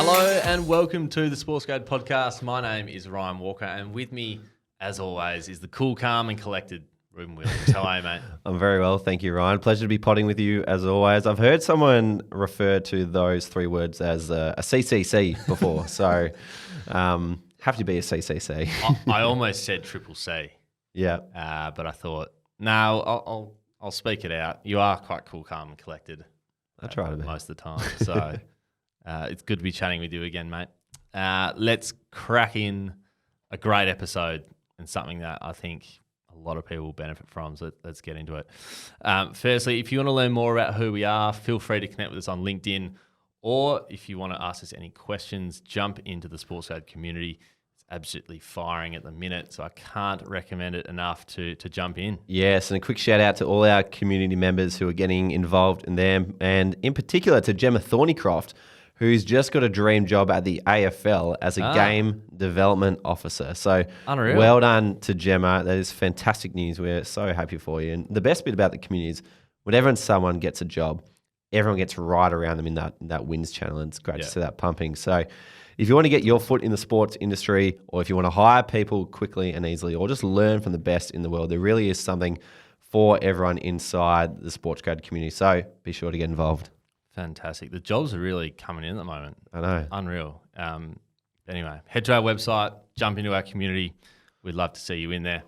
Hello and welcome to the Sports Code podcast. My name is Ryan Walker and with me, as always, is the cool, calm and collected Ruben Williams. How are you, mate? I'm very well, thank you, Ryan. Pleasure to be potting with you as always. I've heard someone refer to those three words as a CCC before, so have to be a CCC. I almost said triple C. Yeah. But I thought, no, I'll speak it out. You are quite cool, calm and collected. I try to be. Most of the time. So it's good to be chatting with you again, mate. Let's crack in a great episode and something that I think a lot of people will benefit from. So let's get into it. Firstly, if you want to learn more about who we are, feel free to connect with us on LinkedIn. Or if you want to ask us any questions, jump into the Sports Code community. It's absolutely firing at the minute, so I can't recommend it enough to jump in. Yes, and a quick shout out to all our community members who are getting involved in them, and in particular to Gemma Thornycroft, who's just got a dream job at the AFL as a game development officer. So Unreal. Well done to Gemma. That is fantastic news. We're so happy for you. And the best bit about the community is whenever someone gets a job, everyone gets right around them in that wins channel, and it's great to see that pumping. So if you want to get your foot in the sports industry, or if you want to hire people quickly and easily, or just learn from the best in the world, there really is something for everyone inside the Sports Code community. So be sure to get involved. Fantastic. The jobs are really coming in at the moment. I know. Unreal. Anyway, head to our website, jump into our community. We'd love to see you in there.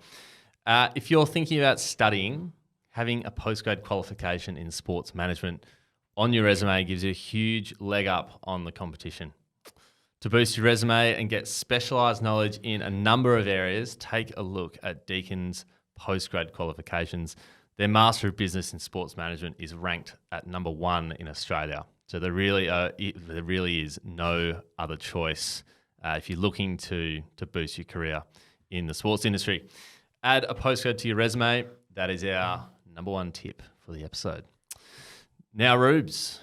If you're thinking about studying, having a postgrad qualification in sports management on your resume gives you a huge leg up on the competition. To boost your resume and get specialised knowledge in a number of areas, take a look at Deacon's postgrad qualifications. Their Master of Business in Sports Management is ranked at number 1 in Australia. So there really is no other choice if you're looking to boost your career in the sports industry. Add a postcode to your resume. That is our number 1 tip for the episode. Now, Rubes,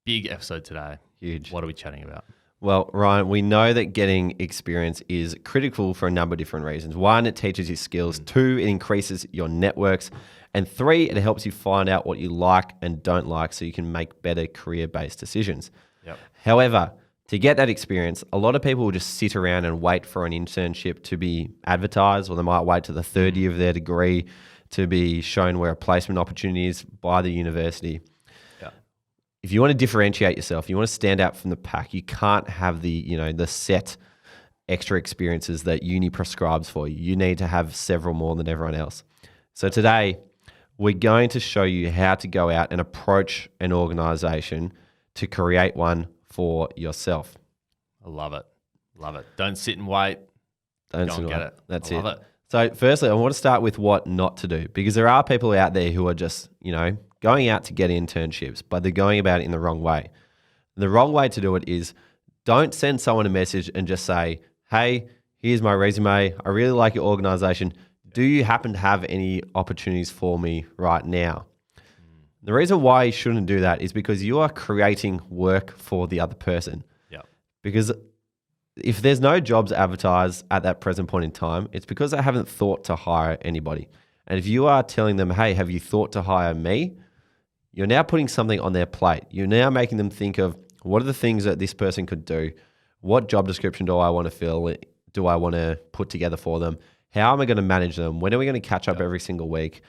big episode today. Huge. What are we chatting about? Well, Ryan, we know that getting experience is critical for a number of different reasons. 1, it teaches you skills. 2, it increases your networks. And 3, it helps you find out what you like and don't like so you can make better career-based decisions. Yep. However, to get that experience, a lot of people will just sit around and wait for an internship to be advertised, or they might wait to the third year of their degree to be shown where a placement opportunity is by the university. If you want to differentiate yourself, you want to stand out from the pack, you can't have the set extra experiences that uni prescribes for you. You need to have several more than everyone else. So today, we're going to show you how to go out and approach an organisation to create one for yourself. I love it. Love it. Don't sit and wait. Go and get it. That's I love it. So firstly, I want to start with what not to do, because there are people out there who are just, going out to get internships, but they're going about it in the wrong way. The wrong way to do it is don't send someone a message and just say, hey, here's my resume. I really like your organization. Do you happen to have any opportunities for me right now? The reason why you shouldn't do that is because you are creating work for the other person. Yeah. Because if there's no jobs advertised at that present point in time, it's because they haven't thought to hire anybody. And if you are telling them, hey, have you thought to hire me? You're now putting something on their plate. You're now making them think of, what are the things that this person could do? What job description do I want to fill? Do I want to put together for them? How am I going to manage them? When are we going to catch up every single week?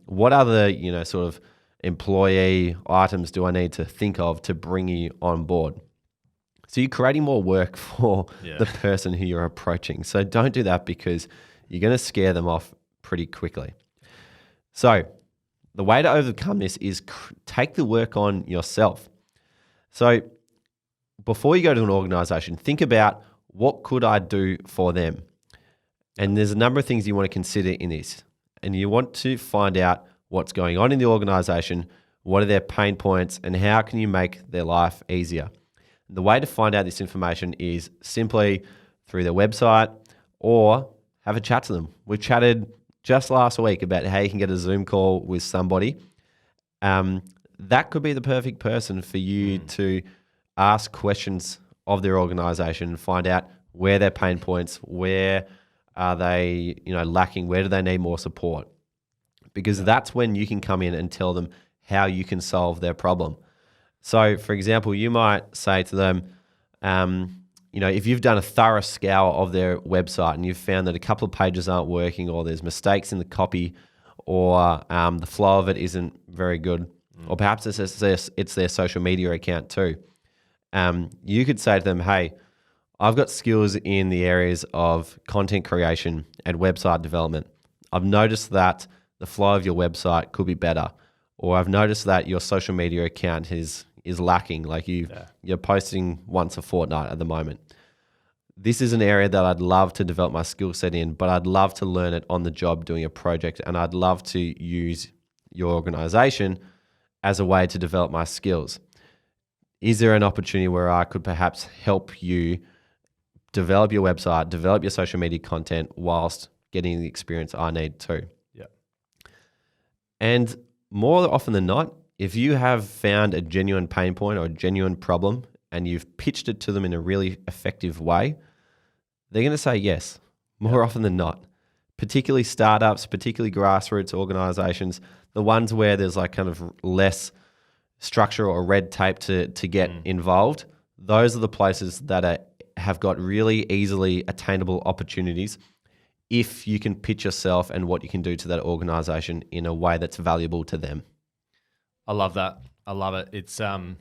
What other, sort of employee items do I need to think of to bring you on board? So you're creating more work for the person who you're approaching. So don't do that, because you're going to scare them off pretty quickly. So the way to overcome this is take the work on yourself. So before you go to an organization, think about, what could I do for them? And there's a number of things you want to consider in this. And you want to find out what's going on in the organization, what are their pain points, and how can you make their life easier. The way to find out this information is simply through their website, or have a chat to them. We chatted just last week about how you can get a Zoom call with somebody. That could be the perfect person for you to ask questions of their organization and find out where their pain points, where are they, lacking, where do they need more support? Because that's when you can come in and tell them how you can solve their problem. So, for example, you might say to them, If you've done a thorough scour of their website and you've found that a couple of pages aren't working, or there's mistakes in the copy, or the flow of it isn't very good, or perhaps it's their social media account too, you could say to them, hey, I've got skills in the areas of content creation and website development. I've noticed that the flow of your website could be better, or I've noticed that your social media account is lacking, like you're posting once a fortnight at the moment. This is an area that I'd love to develop my skill set in, but I'd love to learn it on the job doing a project, and I'd love to use your organization as a way to develop my skills. Is there an opportunity where I could perhaps help you develop your website, develop your social media content whilst getting the experience I need too? Yeah. And more often than not, if you have found a genuine pain point or a genuine problem and you've pitched it to them in a really effective way, they're going to say yes more often than not. Particularly startups, particularly grassroots organizations, the ones where there's like kind of less structure or red tape to get involved. Those are the places that have got really easily attainable opportunities if you can pitch yourself and what you can do to that organization in a way that's valuable to them. I love that. I love it. It's and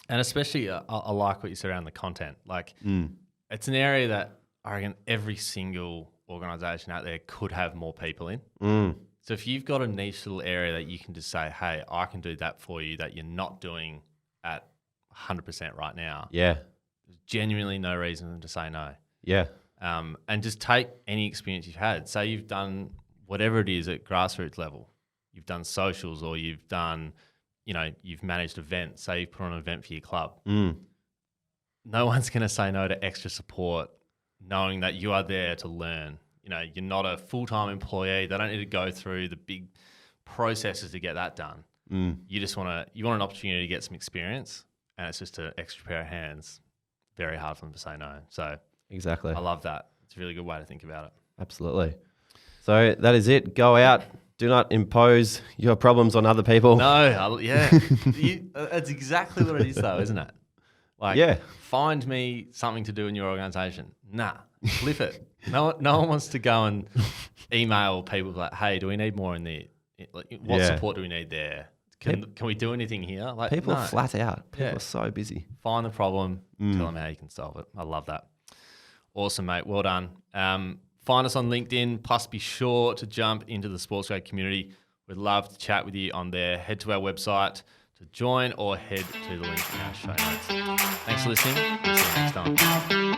especially I like what you said around the content. Like it's an area that I reckon every single organization out there could have more people in. So if you've got a niche little area that you can just say, hey, I can do that for you that you're not doing at 100% right now. Yeah. There's genuinely no reason to say no. Yeah. And just take any experience you've had. Say you've done whatever it is at grassroots level. You've done socials, or you've done, you've managed events. Say you've put on an event for your club. No one's going to say no to extra support, knowing that you are there to learn. You're not a full-time employee. They don't need to go through the big processes to get that done. You just want an opportunity to get some experience, and it's just an extra pair of hands. Very hard for them to say no. So exactly. I love that. It's a really good way to think about it. Absolutely. So that is it. Go out. Do not impose your problems on other people. No, that's exactly what it is, though, isn't it? Find me something to do in your organisation. Nah, flip it. No one wants to go and email people like, hey, do we need more in there? What support do we need there? Can we do anything here? Like, people no. are flat out. People are so busy. Find the problem, tell them how you can solve it. I love that. Awesome, mate. Well done. Find us on LinkedIn, plus be sure to jump into the SportsGrad community. We'd love to chat with you on there. Head to our website to join, or head to the link in our show notes. Thanks for listening. We'll see you next time.